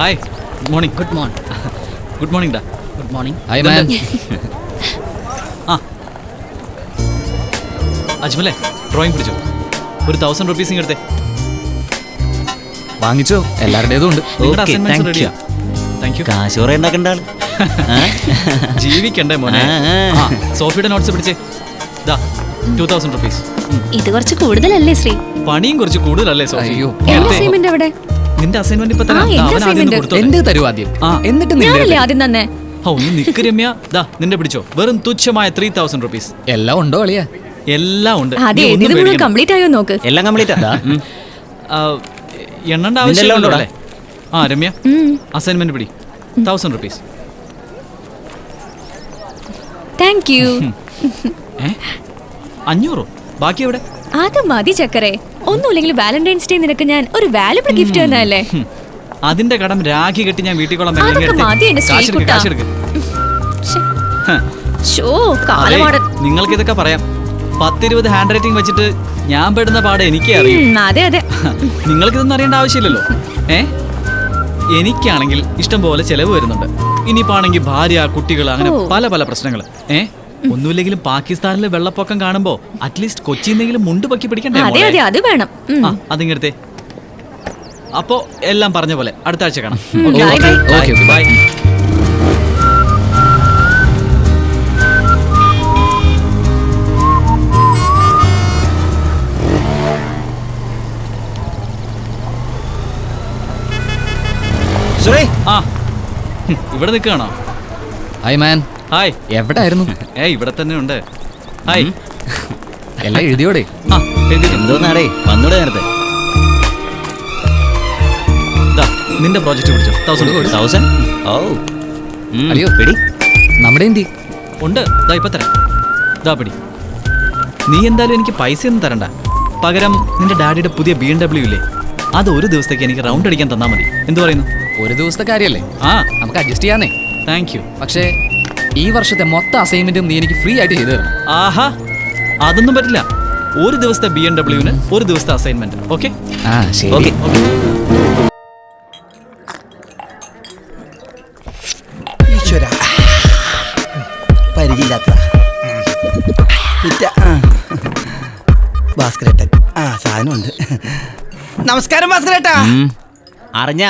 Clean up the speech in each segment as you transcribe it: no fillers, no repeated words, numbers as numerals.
Hi, good morning. Good morning. Good morning ഡാ. Good morning. Hi man. ആ അജ്മലെ, drawing പിടിച്ചോ. ഒരു 1000 rupees ഇങ്ങെടുത്തേ. വാങ്ങിച്ചോ, എല്ലാവരുടേതും ഉണ്ട്. നിങ്ങളുടെ അസൈൻമെന്റ്സ് റെഡിയാ. Thank you. കാശോറ ഉണ്ടാക്കണ്ട ആള് ജീവിക്കണ്ടേ മോനെ. ആ സോഫിയുടെ നോട്ട്സ് പിടിച്ചേ. ദാ 2000 rupees. ഇത് കുറച്ച് കൂടുതലല്ലേ ശ്രീ? പണിയും കുറച്ച് കൂടുതലല്ലേ സോഫി? അയ്യോ. എന്റെ അസൈൻമെന്റ് എവിടെ? നിന്റെ അസൈൻമെന്റ് ഇപ്പൊ തരാം. ആ, എന്റെ അവൻ ആദ്യം assignment. കൊടുത്തോ. എന്റെ തരൂ ആദ്യം, എന്നിട്ട് ഞാനല്ലേ ആദ്യം തന്നെ? ഒന്ന് നിക്ക് രമ്യ. ദാ നിന്റെ പിടിച്ചോ. വെറും തുച്ഛമായ 3000 rupees. എല്ലാം ഉണ്ടോ അളിയാ? എല്ലാം ഉണ്ട്. അതെ, ഇത് മുഴുവൻ കംപ്ലീറ്റ് ആയോ നോക്ക്. എല്ലാം കംപ്ലീറ്റ് എണ്ണണ്ട ആവശ്യമില്ലല്ലോ അല്ലേ? ആ രമ്യ, അസൈൻമെന്റ് പിടി. 1000 rupees. Thank you. 500. ബാക്കി എവിടെ? അത് മതി ചക്കരെ. ഒന്നുമില്ലെങ്കിൽ വാലന്റൈൻസ് ഡേ നിനക്ക് ഞാൻ ഒരു വാല്യുബിൾ ഗിഫ്റ്റ് തന്നല്ലേ. അതിന്റെ കടം രാഖി കെട്ടി ഞാൻ വീട്ടിൽ കൊള്ളാൻ അതൊക്കെ മതി എന്റെ ശ്രീകുട്ടാ. കാലമാടൻ. നിങ്ങൾക്ക് ഇതൊക്കെ പറയാം. 10-20 ഹാൻഡ് റൈറ്റിംഗ് വെച്ചിട്ട് ഞാൻ പെടുന്ന പാടെ എനിക്കേ അറിയൂ. അതെ അതെ. നിങ്ങൾക്കിതൊന്നും അറിയേണ്ട ആവശ്യമില്ലല്ലോ. എനിക്കാണെങ്കിൽ ഇഷ്ടം പോലെ ചെലവ് വരുന്നുണ്ട്. ഇനിയിപ്പോ ആണെങ്കിൽ ഭാര്യ, കുട്ടികൾ, അങ്ങനെ പല പല പ്രശ്നങ്ങൾ. ഒന്നുമില്ലെങ്കിലും പാകിസ്ഥാനിലെ വെള്ളപ്പൊക്കം കാണുമ്പോ അറ്റ്ലീസ്റ്റ് കൊച്ചിന്നെങ്കിലും മുണ്ട് പൊക്കി പിടിക്കണ്ടേ? അതെ അതെ, അത് വേണം. അതിങ്ങടുത്തേ. അപ്പോ എല്ലാം പറഞ്ഞ പോലെ അടുത്ത ആഴ്ച കാണാം. ബൈ. ആ ഇവിടെ നിൽക്കുകയാണോ? ഹായ് മാൻ. ഹായ്. എവിടായിരുന്നു? ഇവിടെ തന്നെ ഉണ്ട്. ഹായ്. എല്ലാം എഴുതിയോടെ? എന്തോന്നാടേ വന്നൂടെ നേരത്തെ. നിന്റെ പ്രോജക്റ്റ് പിടിച്ചോ. 1000. ഓ അയ്യോ പിടി. നമ്മുടെ എന്തി ഉണ്ട്. ദാ ഇപ്പൊ തരാം. ദാ പിടി. നീ എന്തായാലും എനിക്ക് പൈസ ഒന്നും തരണ്ട. പകരം നിന്റെ ഡാഡിയുടെ പുതിയ BMW ഇല്ലേ, അത് ഒരു ദിവസത്തേക്ക് എനിക്ക് റൗണ്ട് അടിക്കാൻ തന്നാ മതി. എന്തു പറയുന്നു? ഒരു ദിവസത്തെ കാര്യല്ലേ, നമുക്ക് അഡ്ജസ്റ്റ് ചെയ്യാന്നേ. Thank you. പക്ഷേ ഈ വർഷത്തെ മൊത്തം അസൈൻമെന്റും നീ എനിക്ക് ഫ്രീ ആയിട്ട് ചെയ്തു തരണം. ആഹാ, അതൊന്നും പറ്റില്ല. ഒരു ദിവസത്തെ BMW-ന് ഒരു ദിവസത്തെ അസൈൻമെന്റ്. ഓക്കെ? ശരി. ഓക്കെ. പരിചയില്ലാത്ത ഭാസ്കരേട്ടൻ. സാധനമുണ്ട്. നമസ്കാരം ഭാസ്കരേട്ടാ. അറിഞ്ഞാ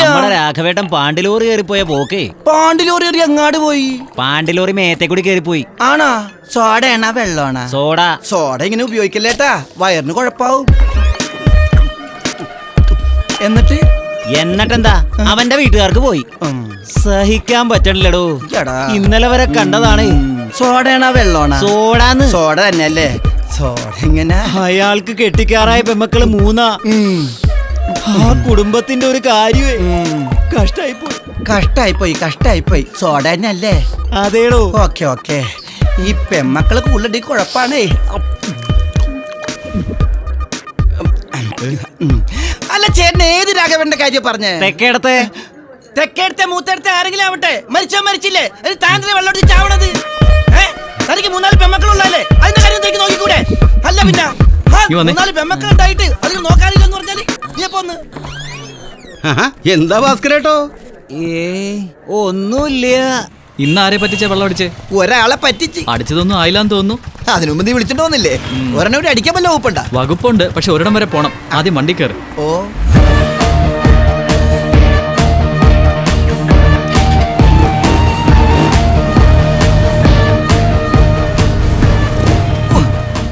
നമ്മുടെ രാഘവേട്ടൻ പാണ്ടിലോറി കയറിപ്പോയ പോക്കേ. പാണ്ടിലോറി എങ്ങാട് പോയി? പാണ്ടിലോറി മേത്തെ കൂടി കയറിപ്പോയി. ആണാ? സോഡയാണോ വെള്ളമാണോ? സോഡ ഇങ്ങനെ ഉപയോഗിക്കല്ലേട്ടാ, വയറിന് കുഴപ്പാവും. എന്നിട്ടെന്താ അവന്റെ വീട്ടുകാർക്ക് പോയി. സഹിക്കാൻ പറ്റണില്ലടോ. ഇന്നലെ വരെ കണ്ടതാണ്. സോഡയാണോ വെള്ളമാണോ? സോഡാന്ന്. സോഡ തന്നെയല്ലേ? സോഡ എങ്ങനെ? അയാൾക്ക് കെട്ടിക്കാറായ പെമ്മക്കള് 3. ആ കുടുംബത്തിന്റെ ഒരു കാര്യമേ കഷ്ടായിപ്പോയി. സോഡ തന്നെയല്ലേ? അതേടോ. ഓക്കെ. ഈ പെമ്മക്കള് കൂടുതൽ കുഴപ്പാണേ. അല്ല ചേട്ടൻ ഏത് രാഘവന്റെ കാര്യം പറഞ്ഞേ? തെക്കേടത്തെ മൂത്തേടത്തെ ആരെങ്കിലും ആവട്ടെ, മരിച്ചില്ലേ താങ്കളെ വെള്ളം ചാവണത്? തനിക്ക് 3-4 പെമ്മക്കളുള്ളല്ലേ, അതിന്റെ കാര്യം തനിക്ക് നോക്കിക്കൂടെ? അല്ല പിന്നെ 3-4 പെമ്മക്കൾ ഉണ്ടായിട്ട് അതിന് നോക്കാനില്ലെന്ന് പറഞ്ഞാല് നീ പോന്ന്. എന്താ ഭാസ്കരേട്ടോ? ഒന്നുമില്ല. ഇന്ന് ആരെ പറ്റിച്ച വെള്ളം അടിച്ചേ? ഒരാളെ പറ്റിച്ച്. അടിച്ചതൊന്നും ആയില്ലാന്ന് തോന്നുന്നു. അതിനു മുമ്പ് നീ വിളിച്ചിട്ട് തോന്നില്ലേ? ഒരെണ്ണം കൂടി അടിക്കാൻ വല്ല വകുപ്പുണ്ട? വകുപ്പുണ്ട്, പക്ഷെ ഒരിടം വരെ പോണം. ആദ്യം വണ്ടി കയറി.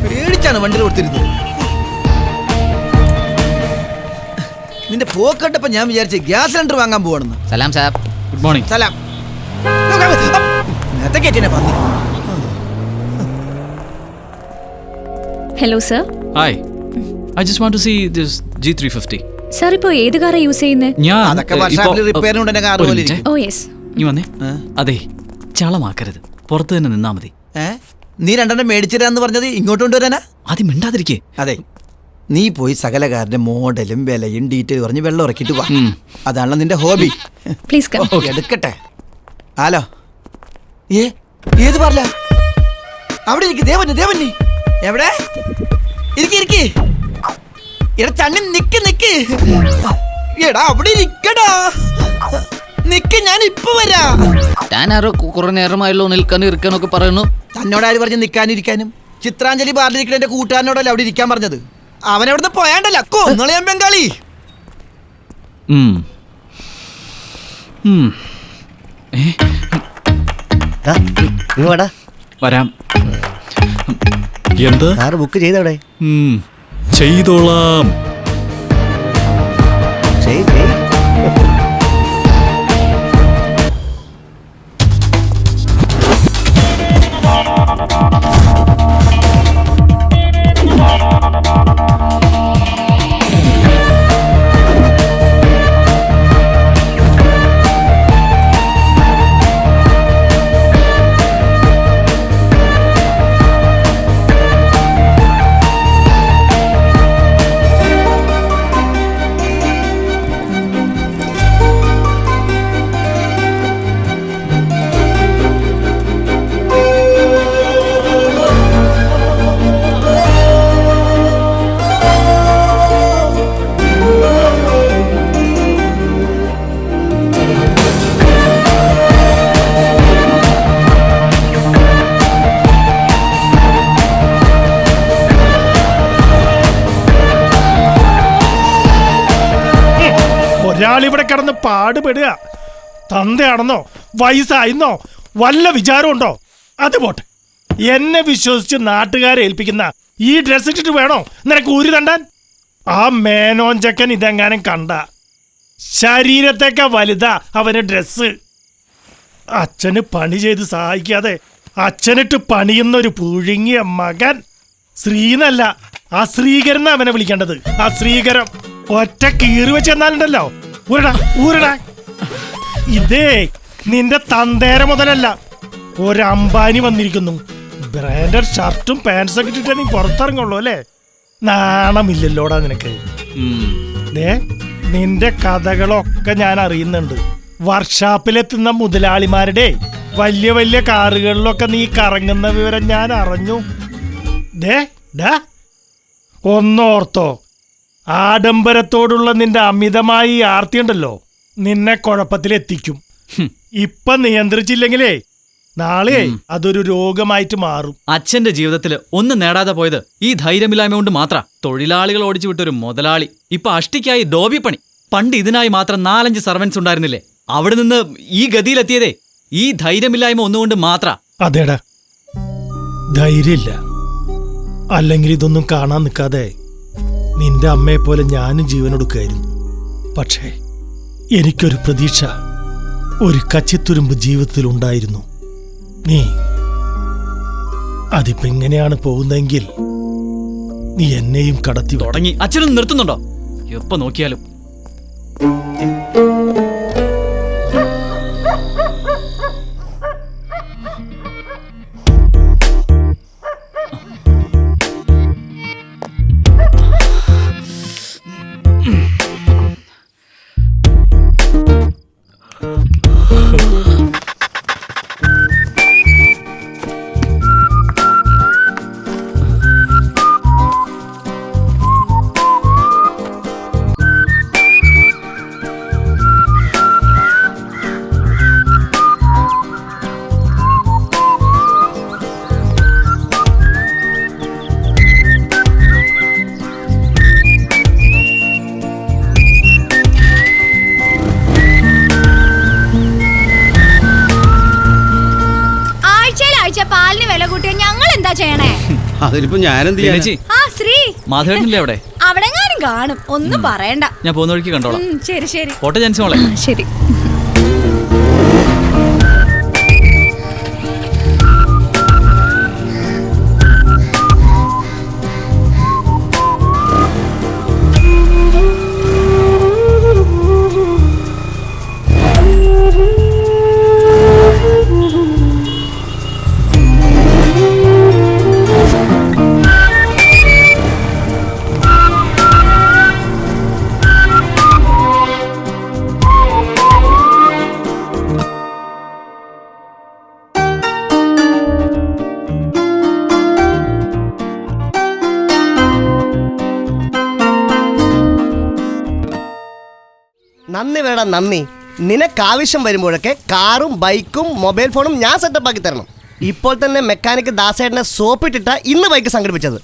പേടിച്ചാണ് വണ്ടിയിൽ കൊടുത്തിരുന്നത്. നിന്റെ പോക്കട്ടപ്പോ ഞാൻ വിചാരിച്ച ഗ്യാസ് സിലിണ്ടർ വാങ്ങാൻ പോവാണെന്ന്. സലാം സാബ്. Good morning. സലാം. Hello sir. Hi. I just want to see this G350. Sir ഇപ്പോ ഏത് കാറാ യൂസ് ചെയ്യുന്നത്? അതൊക്കെ വർഷാപ്പിൽ റിപ്പയറിനുണ്ടെങ്കിൽ കാർ പോലെ ഇരിക്കും. Oh yes. നീ വന്നേ. അതെ, ചളമാക്കരുത്, പുറത്ത് തന്നെ നിന്നാ മതി. നീ 2 മേടിച്ചിരാന്ന് പറഞ്ഞത് ഇങ്ങോട്ട് കൊണ്ടുവരാനാ? ആദ്യം മിണ്ടാതിരിക്കേ. അതെ, നീ പോയി സകല കാറിന്റെ മോഡലും വിലയും ഡീറ്റെയിൽ പറഞ്ഞ് വെള്ളം ഇറക്കിട്ട് വാ. അതാണല്ലോ നിന്റെ ഹോബി. Please come. എടുക്കട്ടെ. ഹലോ. ഏത് പറഞ്ഞ? അവിടെ ഇരിക്ക്. ദേവന്നി എവിടെ? ഇരിക്കി. എടാ ചണ്ണി നിക്ക്. എടാ അവിടെ ഇരിക്കടാ. നിക്ക്, ഞാൻ ഇപ്പൊ വരാ. ഞാൻ ആരോ കുറെ നേരമായല്ലോ നിൽക്കാനും ഇരിക്കാനൊക്കെ പറയുന്നു. തന്നോട് ആര് പറഞ്ഞു നിൽക്കാനിരിക്കാനും? ചിത്രാഞ്ജലി ബാറിലിരിക്കുന്ന എന്റെ കൂട്ടുകാരനോടല്ലേ അവിടെ ഇരിക്കാൻ പറഞ്ഞത്. അവൻ എവിടുന്ന് പോയാണ്ടല്ല കൊന്നളയാൻ ബംഗാളി. വരാം. എന്ത് കാർ ബുക്ക് ചെയ്തവിടെ? ചെയ്തോളാം. ഒരാളിവിടെ കിടന്ന് പാടുപെടുക. തന്തയാണെന്നോ വയസ്സായിരുന്നോ വല്ല വിചാരമുണ്ടോ? അത് പോട്ടെ, എന്നെ വിശ്വസിച്ച് നാട്ടുകാരെ ഏൽപ്പിക്കുന്ന ഈ ഡ്രസ് ഇട്ടിട്ട് വേണോ നിനക്ക് ഊരി തണ്ടാൻ? ആ മേനോഞ്ചക്കൻ ഇതെങ്ങാനും കണ്ട ശരീരത്തേക്കാ വലുതാ അവന് ഡ്രസ്. അച്ഛന് പണി ചെയ്ത് സഹായിക്കാതെ അച്ഛനിട്ട് പണിയുന്ന ഒരു പുഴുങ്ങിയ മകൻ. ശ്രീന്നല്ല, ആ ശ്രീകരൻ അവനെ വിളിക്കേണ്ടത്. ആ ശ്രീകരം ഒറ്റ കീറി വെച്ചെന്നാലുണ്ടല്ലോ. ഊരടാ ഊരടാ. ഇതേ നിന്റെ തന്തേര മുതലല്ല, ഒരമ്പാനി വന്നിരിക്കുന്നു. ബ്രാൻഡഡ് ഷർട്ടും പാൻസൊക്കെ ഇട്ടിട്ട് നീ പുറത്തിറങ്ങുള്ളൂ അല്ലേ? നാണമില്ലല്ലോടാ നിനക്ക്. നിന്റെ കഥകളൊക്കെ ഞാൻ അറിയുന്നുണ്ട്. വർക്ക്ഷോപ്പിലെത്തുന്ന മുതലാളിമാരുടെ വലിയ വലിയ കാറുകളിലൊക്കെ നീ കറങ്ങുന്ന വിവരം ഞാൻ അറിഞ്ഞു. ഒന്നോർത്തോ, ആഡംബരത്തോടുള്ള നിന്റെ അമിതമായി ആർത്തിയുണ്ടല്ലോ നിന്നെ കുഴപ്പത്തിലെത്തിക്കും. ഇപ്പൊ നിയന്ത്രിച്ചില്ലെങ്കിലേ നാളെ അതൊരു രോഗമായിട്ട് മാറും. അച്ഛന്റെ ജീവിതത്തിൽ ഒന്നും നേടാതെ പോയത് ഈ ധൈര്യമില്ലായ്മ കൊണ്ട് മാത്രം. തൊഴിലാളികൾ ഓടിച്ചു വിട്ടൊരു മുതലാളി ഇപ്പൊ അഷ്ടിക്കായി ഡോബി പണി. പണ്ട് ഇതിനായി മാത്രം 4-5 സർവൻസ് ഉണ്ടായിരുന്നില്ലേ? അവിടെ നിന്ന് ഈ ഗതിയിലെത്തിയതേ ഈ ധൈര്യമില്ലായ്മ ഒന്നുകൊണ്ട് മാത്രം. അതേടാ, ധൈര്യമില്ല. അല്ലെങ്കിൽ ഇതൊന്നും കാണാൻ നിൽക്കാതെ നിന്റെ അമ്മയെ പോലെ ഞാനും ജീവനൊടുക്കായിരുന്നു. പക്ഷേ എനിക്കൊരു പ്രതീക്ഷ, ഒരു കച്ചിത്തുരുമ്പ് ജീവിതത്തിൽ ഉണ്ടായിരുന്നു. നീ അതിപ്പോ എങ്ങനെയാണ് പോകുന്നതെങ്കിൽ നീ എന്നെയും കടത്തി തുടങ്ങി. അച്ഛനൊന്നും നിർത്തുന്നുണ്ടോ? എപ്പോ നോക്കിയാലും പാലിന് വില കൂട്ടിയ ഞങ്ങൾ എന്താ ചെയ്യണേ? അതിനിപ്പോ ഞാനെന്ത് മാധവേട്ടനില്ലേ അവിടെ? അവിടെങ്ങാനും കാണും, ഒന്നും പറയണ്ട. ഞാൻ പോകുന്ന വഴിക്ക് കണ്ടോളാം. ശരി ശരി. പോട്ടെ ജാൻസി മോളെ. ശരി. നന്ദി വേണം, നന്ദി. നിനക്കാവശ്യം വരുമ്പോഴൊക്കെ കാറും ബൈക്കും മൊബൈൽ ഫോണും ഞാൻ സെറ്റപ്പ് ആക്കി തരണം. ഇപ്പോൾ തന്നെ മെക്കാനിക് ദാസേട്ടനെ സോപ്പിട്ടിട്ട ഇന്ന് ബൈക്ക് സംഘടിപ്പിച്ചത്.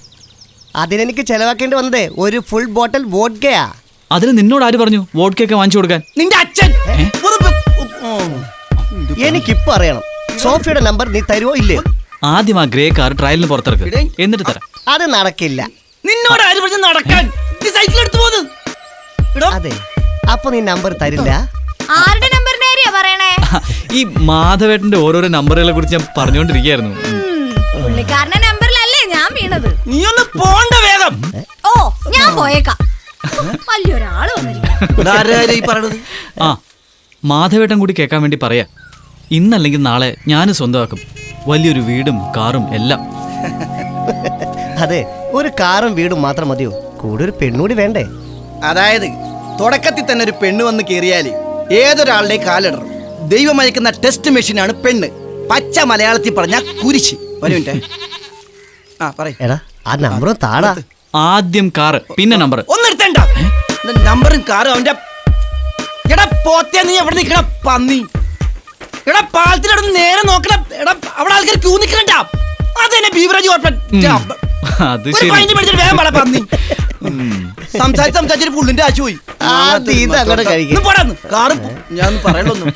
അതിനെനിക്ക് ചെലവാക്കേണ്ടി വന്നതേ ഒരു ഫുൾ ബോട്ടൽ വോഡ്കയാ. അതിന് നിന്നോട് ആര് പറഞ്ഞു വോഡ്കയൊക്കെ വാങ്ങിച്ചു കൊടുക്കാൻ? നിന്റെ അച്ഛൻ. എനിക്കിപ്പോ അറിയണം, സോഫിയുടെ നമ്പർ നീ തരുവോ ഇല്ലേ? ആദ്യം ആ ഗ്രേ കാർ ട്രയലിന് പുറത്തിറക്ക്, എന്നിട്ട് തരാം. അത് നടക്കില്ല. നിന്നോട് ആര് പറഞ്ഞു നടക്കാൻ? നീ സൈക്കിൾ എടുത്തു പോന്ന്. അതെ, അപ്പൊ നീ നമ്പർ തരില്ല. ആരുടെ നമ്പറിന്റെ കാര്യ പറയണേ? ഈ മാധവേട്ടന്റെ ഓരോരോ നമ്പറുകളെ കുറിച്ച് ഞാൻ പറഞ്ഞുകൊണ്ടിരിക്കുകയായിരുന്നു. പുള്ളിക്കാരന്റെ നമ്പറിലല്ലേ ഞാൻ വീണത്. നീ ഒന്ന് പോണ്ട വേഗം. ഓ, ഞാൻ പോയേക്കാം. വലിയൊരാള് വന്നിരിക്കുന്നു. ആ, മാധവേട്ടൻ കൂടി കേൾക്കാൻ വേണ്ടി പറയാ. ഇന്നല്ലെങ്കിൽ നാളെ ഞാൻ സ്വന്തമാക്കും വലിയൊരു വീടും കാറും എല്ലാം. അതെ, ഒരു കാറും വീടും മാത്രം മതിയോ? കൂടെ ഒരു പെണ്ണൂടി വേണ്ടേ? അതായത് തുടക്കത്തിൽ തന്നെ ഒരു പെണ്ണ് വന്ന് കേറിയാല് ഏതൊരാളുടെ കാലിടറും. ദൈവം അയക്കുന്ന ടെസ്റ്റ് മെഷീനാണ് പെണ്ണ്. പച്ച മലയാളത്തിൽ പറഞ്ഞ കുരിശ്. ഒരു മിനിറ്റ്. ആ പറയ്. എടാ, ആ നമ്പറും താടാ. ആദ്യം കാറ്, പിന്നെ നമ്പർ. ഒന്നെടുത്തണ്ട. നമ്പറും കാറും അവന്റെ. എടാ പോത്തേ, നീ എവിടെ നിൽക്കണ പന്നി? എടാ പാലത്തിനടുത്ത് നേരെ നോക്കണ. എടാ അവിടെ ആൾക്കാർ ക്യൂ നിൽക്കണ്ട. അതെന്നെ ബീവറേജ് അത് ശരി. വേഗം വള പന്നി. സംസാരിച്ചൊരു പുള്ളിന്റെ ആശു പോയി. അങ്ങോട്ട് കഴിക്കും. പോടാന്ന് കാറ്. ഞാൻ പറയണൊന്നും.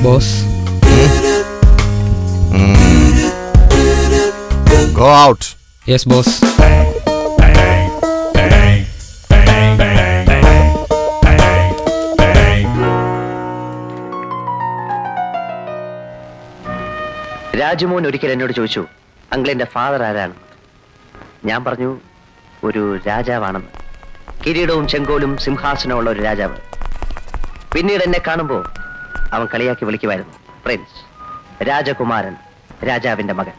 Boss, Go out. Yes boss. Rajumon ഒരിക്കൽ എന്നോട് ചോദിച്ചു, അങ്കിളിന്റെ ഫാദർ ആരാണ്? ഞാൻ പറഞ്ഞു, ഒരു രാജാവാണെന്ന്. കിരീടവും ചെങ്കോലും സിംഹാസനമുള്ള ഒരു രാജാവ്. പിന്നീട് എന്നെ കാണുമ്പോൾ അവൻ കളിയാക്കി വിളിക്കുമായിരുന്നു, പ്രിൻസ്, രാജകുമാരൻ, രാജാവിന്റെ മകൻ.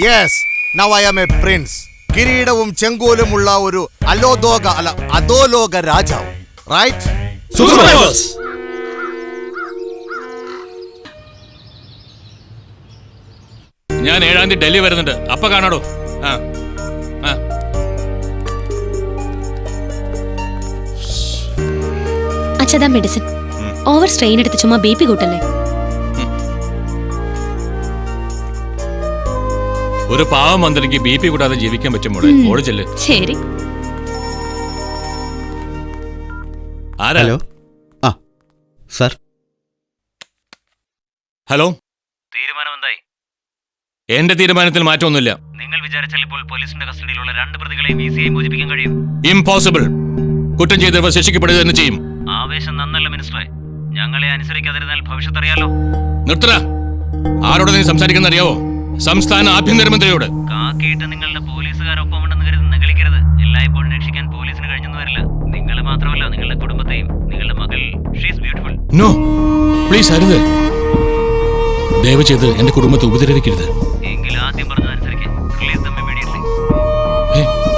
Yes, now I am a prince. കിരീടവും ചെങ്കോലുമുള്ള ഒരു അധോലോക രാജാവ്. Right? ഞാൻ 7-ാം തീയതി ഡൽഹി വരുന്നുണ്ട്. അപ്പൊ കാണാടോ. അച്ഛാ, മെഡിസിൻ. ഓവർ സ്ട്രെയിൻ എടുത്ത് ചുമ്മാ BP കൂട്ടല്ലേ. ഒരു പാവം മന്ത്രിക്ക് BP കൂടാതെ ജീവിക്കാൻ പറ്റുമോ? ഓടി ചെല്ല്. ശരി. ആരാ? ഹലോ. ആ സാർ. ഹലോ. തീരുമാനം എന്തായി? എന്റെ തീരുമാനത്തിൽ മാറ്റമൊന്നുമില്ല. നിങ്ങൾ വിചാരിച്ചാൽ ഇപ്പോൾ പോലീസിന്റെ കസ്റ്റഡിയിലുള്ള 2 പ്രതികളെയും ECI മോചിപ്പിക്കാൻ കഴിയും? ഇംപോസിബിൾ. കുറ്റം ചെയ്തവർ ശിക്ഷിക്കപ്പെടുക തന്നെ ചെയ്യും. ആവേശം നന്നല്ല മിനിസ്റ്ററെ. ഞങ്ങളെ അനുസരിക്കാതിരുന്നാൽ ഭവിഷ്യത്ത് അറിയാലോ. നിർത്തറ. ആരോട് നീ സംസാരിക്കുന്ന അറിയാവോ? സംസ്ഥാന ആഭ്യന്തരമന്ത്രിയോട്. കാക്കിയിട്ട് നിങ്ങളുടെ പോലീസുകാരൊപ്പം ഉണ്ടെന്ന് കരുതി നകളിക്കരുത്. എല്ലായ്പ്പോഴും രക്ഷിക്കാൻ പോലീസിന് കഴിഞ്ഞു. നിങ്ങളുടെ കുടുംബത്തെയും നിങ്ങളുടെ മകൾ ഷീസ് ബ്യൂട്ടിഫുൾ. നോ പ്ലീസ് അരുത്. ദയവ് ചെയ്ത് എന്റെ കുടുംബത്തെ ഉപദ്രവിക്കരുത്. എങ്കിൽ ആദ്യം പറഞ്ഞതനുസരിച്ച് റിലീസ് ദം ഇമ്മീഡിയറ്റ്ലി.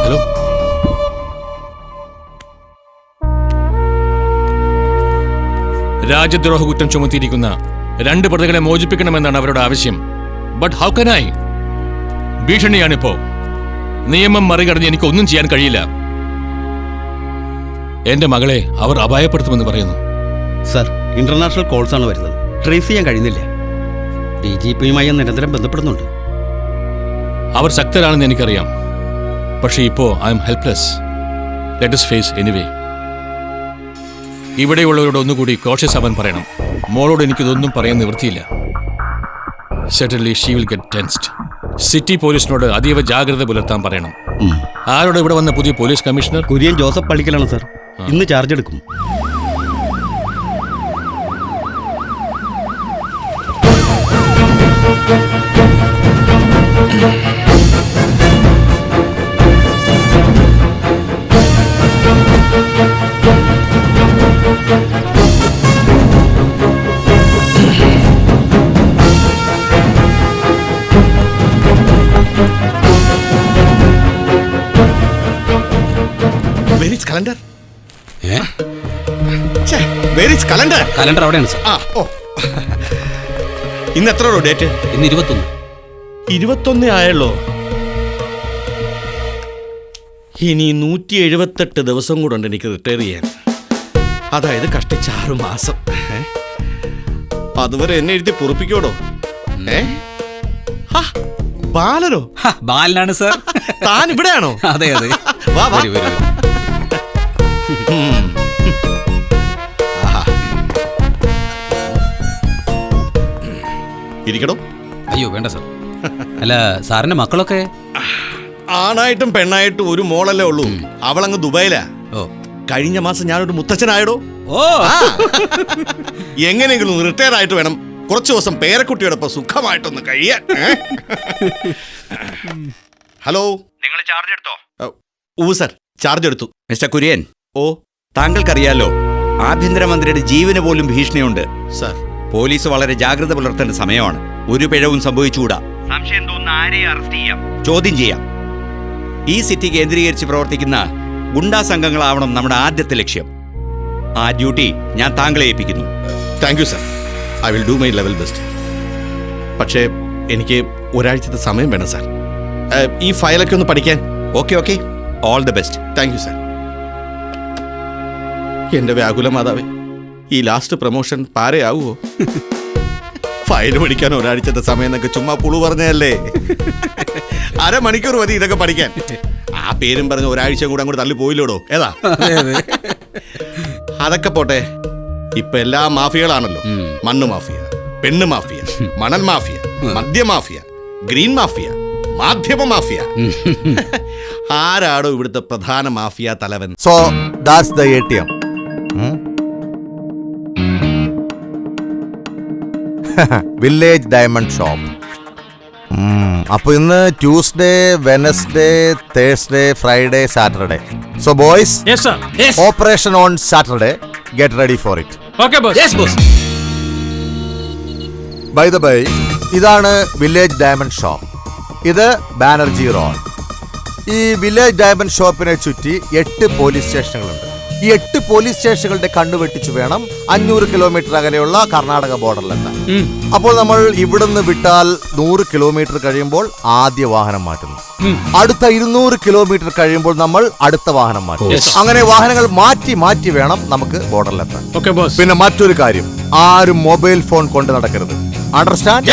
ഹലോ, രാജ്യദ്രോഹ കുറ്റം ചുമത്തിയിരിക്കുന്ന 2 പ്രതികളെ മോചിപ്പിക്കണമെന്നാണ് അവരുടെ ആവശ്യം. But how can I? ഭീഷണിയാണിപ്പോ. നിയമം മറികടന്ന് എനിക്കൊന്നും ചെയ്യാൻ കഴിയില്ല. എന്റെ മകളെ അവർ അപായപ്പെടുത്തുമെന്ന് പറയുന്നു. സർ, ഇന്റർനാഷണൽ കോൾസ് ആണ് വരുന്നത്. ട്രേസ് ചെയ്യാൻ കഴിയുന്നില്ല. DGPയുമായി നിരന്തരം ബന്ധപ്പെടുന്നുണ്ട്. അവർ ശക്തരാണെന്ന് എനിക്കറിയാം. പക്ഷേ ഇപ്പോ I am helpless. Let us face anyway. ഇവിടെയുള്ളവരോട് ഒന്നുകൂടി കോഷ്യസ് ആവാൻ പറയണം. മോളോട് എനിക്കിതൊന്നും പറയാൻ നിവൃത്തിയില്ല. Certainly she will get tensed. City പോലീസിനോട് അതീവ ജാഗ്രത പുലർത്താൻ പറയണം. ആരോട് ഇവിടെ വന്ന പുതിയ പോലീസ് കമ്മീഷണർ? കുര്യൻ ജോസഫ് പള്ളിക്കലാണ് സർ. ഇന്ന് ചാർജ് എടുക്കും. കലണ്ടർ കലണ്ടർ കലണ്ടർ അവിടെയാണ് സർ. ഇന്ന് എത്ര ഡേറ്റ്? ഇന്ന് 21. 21 ആയല്ലോ. ഇനി 178 ദിവസം കൂടെ ഉണ്ട് എനിക്ക് റിട്ടയർ ചെയ്യാൻ. അതായത് കഷ്ടിച്ച 6 മാസം. അതുവരെ എന്നെ എഴുതി പൊറുപ്പിക്കോടോ? ബാലനോ? ബാലനാണ് സർ. താൻ ഇവിടെയാണോ? അതെ അതെ. വാ വാ. ഇരിക്കണോ? അയ്യോ വേണ്ട സർ. അല്ല സാറിന്റെ മക്കളൊക്കെ? ആണായിട്ടും പെണ്ണായിട്ടും ഒരു മോളല്ലേ ഉള്ളൂ. അവളങ്ങ് ദുബായിലാ. ഓ, കഴിഞ്ഞ മാസം ഞാനൊരു മുത്തച്ഛനായടോ. ഓ, എങ്ങനെയെങ്കിലും റിട്ടയർ ആയിട്ട് വേണം കുറച്ചു ദിവസം പേരക്കുട്ടിയോടൊപ്പം സുഖമായിട്ടൊന്ന് കഴിയാൻ. ഹലോ, നിങ്ങൾ ചാർജ് എടുത്തോ? സർ, ചാർജ് എടുത്തു. മിസ്റ്റർ കുര്യൻ, ഓ താങ്കൾക്കറിയാലോ ആഭ്യന്തരമന്ത്രിയുടെ ജീവന് പോലും ഭീഷണിയുണ്ട്. സർ, പോലീസ് വളരെ ജാഗ്രത പുലർത്തേണ്ട സമയമാണ്. ഒരു പിഴവും സംഭവിച്ചുകൂടാ. സംശയം തോന്നുന്ന ആരെയും അറസ്റ്റ് ചെയ്യാം, ചോദ്യം ചെയ്യാം. ഈ സിറ്റി കേന്ദ്രീകരിച്ച് പ്രവർത്തിക്കുന്ന ഗുണ്ടാ സംഘങ്ങളാവണം നമ്മുടെ ആദ്യത്തെ ലക്ഷ്യം. ആ ഡ്യൂട്ടി ഞാൻ താങ്കളെ ഏൽപ്പിക്കുന്നു. Thank you sir. I will do my level best. പക്ഷേ എനിക്ക് ഒരാഴ്ചത്തെ സമയം വേണം സാർ, ഈ ഫയലൊക്കെ ഒന്ന് പഠിക്കാൻ. Okay okay, all the best. Thank you sir. എന്റെ വ്യാകുല മാതാവേ, ഈ ലാസ്റ്റ് പ്രൊമോഷൻ പാരയാവോ? ഫയൽ പഠിക്കാൻ ഒരാഴ്ചത്തെ സമയം എന്നൊക്കെ ചുമ്മാ പുളു പറഞ്ഞതല്ലേ. 1/2 മണിക്കൂർ മതി ഇതൊക്കെ പഠിക്കാൻ. ആ പേരും പറഞ്ഞ് ഒരാഴ്ച കൂടെ അങ്ങോട്ട് തള്ളി പോയില്ലോടോ. ഏതാ? അതൊക്കെ പോട്ടെ, ഇപ്പൊ എല്ലാ മാഫിയകളാണല്ലോ. മണ്ണ് മാഫിയ, പെണ്ണ് മാഫിയ, മണൽ മാഫിയ, മദ്യ മാഫിയ, ഗ്രീൻ മാഫിയ, മാധ്യമ മാഫിയ. ആരാടോ ഇവിടുത്തെ പ്രധാന മാഫിയ തലവൻ? So that's the ATM. Village diamond shop. അപ്പൊ ഇന്ന് Tuesday, Wednesday, Thursday, Friday, Saturday. So boys, operation on Saturday. Get ready for it. Bye the bye, ഇതാണ് വില്ലേജ് ഡയമണ്ട് ഷോപ്പ്. ഇത് Banerjee road. ഈ വില്ലേജ് ഡയമണ്ട് ഷോപ്പിനെ ചുറ്റി 8 police സ്റ്റേഷനുകളുണ്ട്. ഈ 8 police സ്റ്റേഷനുകളുടെ കണ്ണുവെട്ടിച്ചു വേണം 500 kilometre അകലെയുള്ള കർണാടക ബോർഡറിലെത്താൻ. അപ്പോൾ നമ്മൾ ഇവിടുന്ന് വിട്ടാൽ 100 കിലോമീറ്റർ കഴിയുമ്പോൾ ആദ്യ വാഹനം മാറ്റുന്നു. അടുത്ത 200 കിലോമീറ്റർ കഴിയുമ്പോൾ നമ്മൾ അടുത്ത വാഹനം മാറ്റും. അങ്ങനെ വാഹനങ്ങൾ മാറ്റി മാറ്റി വേണം നമുക്ക് ബോർഡറിലെത്താൻ. പിന്നെ മറ്റൊരു കാര്യം, ആരും മൊബൈൽ ഫോൺ കൊണ്ട് നടക്കരുത്. അണ്ടർസ്റ്റാൻഡ്?